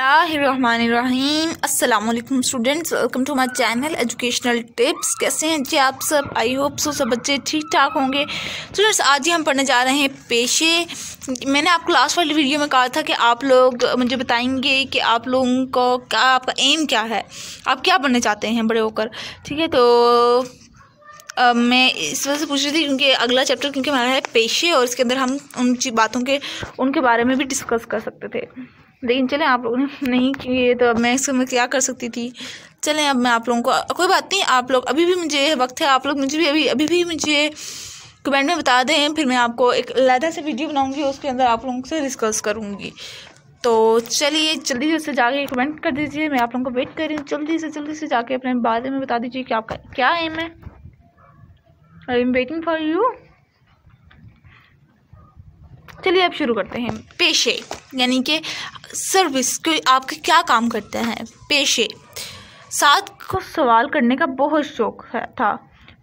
बिस्मिल्लाहिर्रहमानिर्रहीम। अस्सलाम वालेकुम students, welcome to my channel educational tips. कैसे हैं जी आप सब? आई होप सो सब बच्चे ठीक ठाक होंगे। स्टूडेंट्स, आज ही हम पढ़ने जा रहे हैं पेशे। मैंने आपको लास्ट वाली वीडियो में कहा था कि आप लोग मुझे बताएंगे कि आप लोगों को क्या, आपका एम क्या है, आप क्या बनना चाहते हैं बड़े होकर। ठीक है, तो मैं इस वजह से पूछ रही थी क्योंकि अगला चैप्टर क्योंकि हमारा है पेशे, और इसके अंदर हम उन बातों के उनके बारे में भी डिस्कस कर सकते थे। लेकिन चलें, आप लोगों ने नहीं किए तो अब मैं इसमें क्या कर सकती थी। चलें, अब मैं आप लोगों को, कोई बात नहीं, आप लोग अभी भी मुझे वक्त है, आप लोग मुझे भी अभी भी मुझे कमेंट में बता दें, फिर मैं आपको एक अलग से वीडियो बनाऊंगी, उसके अंदर आप लोगों से डिस्कस करूंगी। तो चलिए जल्दी से जाके कमेंट कर दीजिए, मैं आप लोगों को वेट कर रही हूँ। जल्दी से जाके अपने बारे में बता दीजिए कि आपका क्या एम है। I am waiting for you. चलिए अब शुरू करते हैं। पेशे यानी कि सर्विस, कोई आपके क्या काम करते हैं। पेशे। साद को सवाल करने का बहुत शौक था।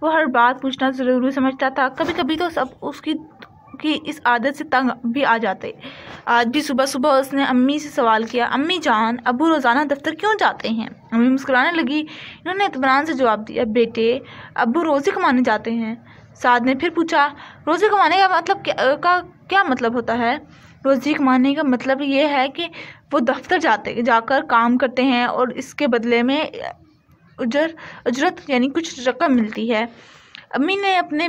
वो हर बात पूछना ज़रूरी समझता था। कभी कभी तो सब उसकी इस आदत से तंग भी आ जाते। आज भी सुबह सुबह उसने अम्मी से सवाल किया, अम्मी जान, अबू रोज़ाना दफ्तर क्यों जाते हैं? अम्मी मुस्कुराने लगी। इन्होंने इत्मीनान से जवाब दिया, बेटे अबू रोज़ी कमाने जाते हैं। साद ने फिर पूछा, रोज़ी कमाने का मतलब क्या मतलब होता है? रोज़ी कमाने का मतलब ये है कि वो दफ्तर जाकर काम करते हैं और इसके बदले में उजरत यानी कुछ रकम मिलती है। अम्मी ने अपना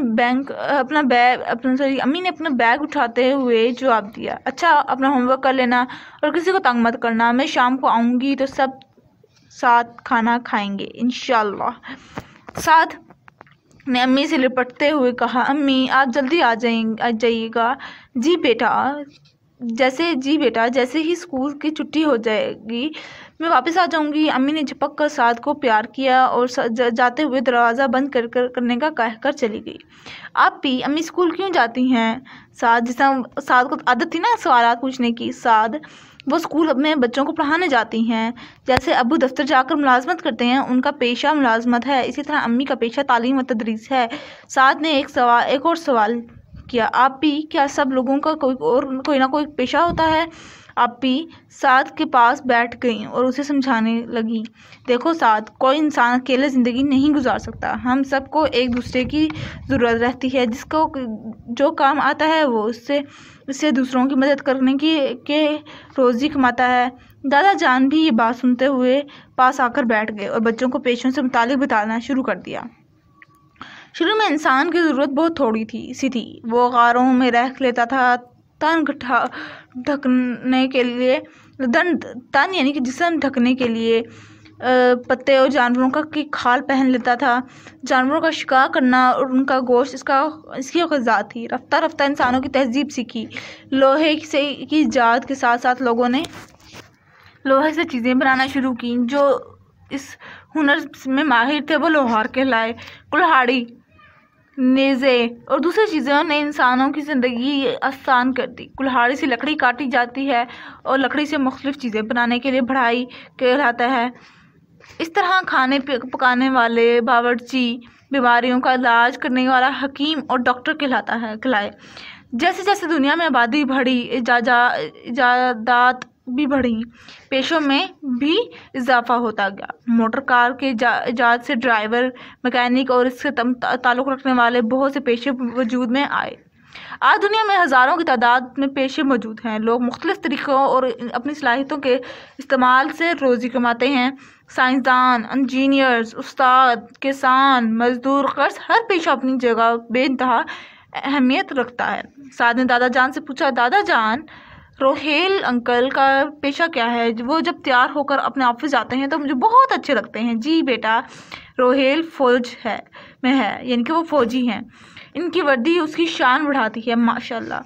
बैग उठाते हुए जवाब दिया, अच्छा अपना होमवर्क कर लेना और किसी को तंग मत करना। मैं शाम को आऊँगी तो सब साथ खाना खाएंगे इंशाल्लाह। साद ने अम्मी से लिपटते हुए कहा, अम्मी आप जल्दी आ जाइएगा। जी बेटा, जैसे ही स्कूल की छुट्टी हो जाएगी मैं वापस आ जाऊंगी। अम्मी ने झपक कर साद को प्यार किया और जाते हुए दरवाज़ा बंद करने का कहकर चली गई। आप भी अम्मी स्कूल क्यों जाती हैं? साद को आदत थी ना सवालात पूछने की। साद, वो स्कूल में बच्चों को पढ़ाने जाती हैं। जैसे अबू दफ्तर जाकर मुलाजमत करते हैं, उनका पेशा मुलाजमत है, इसी तरह अम्मी का पेशा तालीम व तदरीस है। साद ने एक और सवाल किया, आप भी, क्या सब लोगों का कोई ना कोई पेशा होता है? आप भी साद के पास बैठ गई और उसे समझाने लगी, देखो साद, कोई इंसान अकेले ज़िंदगी नहीं गुजार सकता। हम सबको एक दूसरे की ज़रूरत रहती है। जिसको जो काम आता है वो उससे दूसरों की मदद करने के रोज़ी कमाता है। दादा जान भी ये बात सुनते हुए पास आकर बैठ गए और बच्चों को पेशों से मुतालिक बताना शुरू कर दिया। शुरू में इंसान की ज़रूरत बहुत थोड़ी थी। वो गारों में रह लेता था, तन ढकने के लिए, तन यानी कि जिस्म ढकने के लिए पत्ते और जानवरों की खाल पहन लेता था। जानवरों का शिकार करना और उनका गोश्त इसकी ग़िज़ा थी। रफ्ता रफ्ता इंसानों की तहजीब सीखी। लोहे की इजाद के साथ साथ लोगों ने लोहे से चीज़ें बनाना शुरू की। जो इस हुनर में माहिर थे वो लोहार कहलाए। कुल्हाड़ी, नेज़े और दूसरी चीज़ों ने इंसानों की ज़िंदगी आसान कर दी। कुल्हाड़ी से लकड़ी काटी जाती है और लकड़ी से मुख्तलिफ़ चीज़ें बनाने के लिए बढ़ाई कहलाता है। इस तरह खाने पकाने वाले बावर्ची, बीमारियों का इलाज करने वाला हकीम और डॉक्टर कहलाए। जैसे जैसे दुनिया में आबादी बढ़ी, इजादात भी बढ़ी, पेशों में भी इजाफा होता गया। मोटर कार के इजाद से ड्राइवर, मैकेनिक और इससे ताल्लुक़ रखने वाले बहुत से पेशे वजूद में आए। आज दुनिया में हज़ारों की तादाद में पेशे मौजूद हैं। लोग मुख्तलिफ़ तरीक़ों और अपनी सलाहियतों के इस्तेमाल से रोज़ी कमाते हैं। साइंसदान, इंजीनियर्स, उस्ताद, किसान, मज़दूर, कर्ज, हर पेशा अपनी जगह बेइंतहा अहमियत रखता है। साद ने दादा जान से पूछा, दादा जान, रोहेल अंकल का पेशा क्या है? वो जब तैयार होकर अपने ऑफिस जाते हैं तो मुझे बहुत अच्छे लगते हैं। जी बेटा, रोहेल फौज में है, यानी कि वो फ़ौजी हैं। इनकी वर्दी उसकी शान बढ़ाती है माशाल्लाह।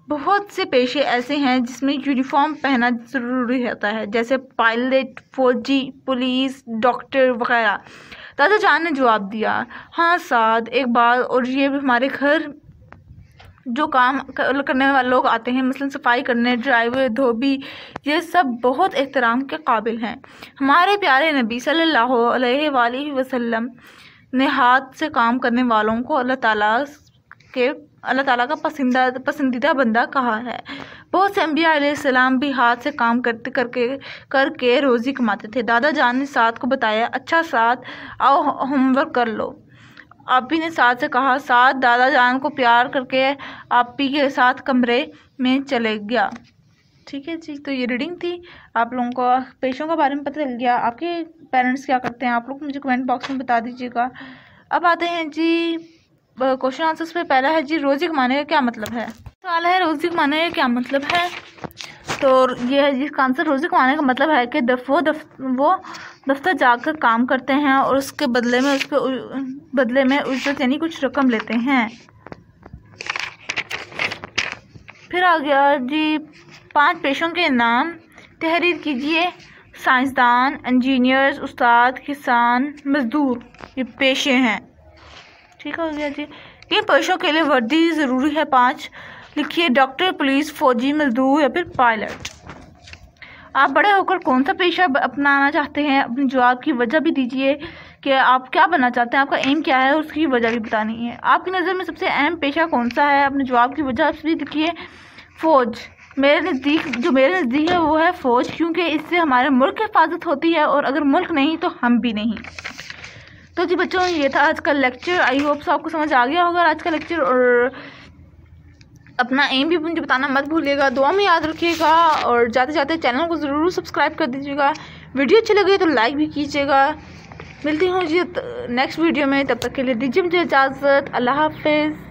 बहुत से पेशे ऐसे हैं जिसमें यूनिफॉर्म पहनना ज़रूरी होता है, जैसे पायलट, फौजी, पुलिस, डॉक्टर वगैरह। दादा जान ने जवाब दिया, हाँ साद, एक बात और, ये हमारे घर जो काम करने वाले लोग आते हैं, मसलन सफाई करने, ड्राइवर, धोबी, ये सब बहुत एहतराम के काबिल हैं। हमारे प्यारे नबी सल्लल्लाहु अलैहि वसल्लम ने हाथ से काम करने वालों को अल्लाह ताला के اللہ تعالیٰ کا پسندیدہ بندہ کہا ہے۔ بہت سے انبیاء علیہ السلام بھی ہاتھ سے کام کر کے روزی کماتے تھے۔ دادا جان نے سعد کو بتایا، اچھا سعد آؤ ہوم ورک کر لو۔ آپی نے سعد سے کہا۔ سعد دادا جان کو پیار کر کے آپی کے ساتھ کمرے میں چلے گیا۔ ٹھیک ہے جی، تو یہ ریڈنگ تھی۔ آپ لوگوں کو پیشوں کے بارے میں پتہ چل گیا۔ آپ کے پیرنٹس کیا کرتے ہیں آپ لوگ مجھے کمنٹ باکس میں بتا دیجیے گا۔ اب آتے ہیں جی کوشچن آنسرس پہ۔ پہلا ہے جی روزی کمانے کا کیا مطلب ہے؟ سوال ہے روزی کمانے کا کیا مطلب ہے؟ تو یہ ہے جس کا آنسر روزی کمانے کا مطلب ہے کہ وہ دفتر جا کر کام کرتے ہیں اور اس کے بدلے میں اجرت یعنی کچھ رقم لیتے ہیں۔ پھر آ گیا جی 5 پیشوں کے نام تحریر کیجیے۔ سائنسدان، انجینئر، استاد، کسان، مزدور، یہ پیشے ہیں۔ ٹھیک ہو گیا جی۔ کن پیشوں کے لیے وردی ضروری ہے؟ 5 لکھیے۔ ڈاکٹر، پولیس، فوجی، مزدور یا پھر پائلٹ۔ آپ بڑے ہو کر کون سا پیشہ اپنانا چاہتے ہیں؟ اپنے جواب کی وجہ بھی دیجیے کہ آپ کیا بننا چاہتے ہیں، آپ کا ایم کیا ہے، اس کی وجہ بھی بتانی ہے۔ آپ کی نظر میں سب سے اہم پیشہ کون سا ہے؟ اپنے جواب کی وجہ بھی لکھیے۔ فوج، میرے نزدیک ہے وہ ہے فوج، کیونکہ اس سے ہمارے ملک کی حفاظت ہوتی ہے اور اگر ملک نہیں تو ہم بھی نہیں۔ تو جی بچوں یہ تھا آج کا لیکچر۔ آئی ہوپ آپ کو سمجھ آ گیا ہوگا آج کا لیکچر، اور اپنا ایم بھی مجھے بتانا مت بھولیے گا، دعا میں یاد رکھیے گا، اور جاتے جاتے چینل کو ضرور سبسکرائب کر دیجیے گا۔ ویڈیو اچھی لگی تو لائک بھی کیجیے گا۔ ملتی ہوں جی نیکسٹ ویڈیو میں، تب تک کے لیے دیجیے مجھے اجازت۔ اللہ حافظ۔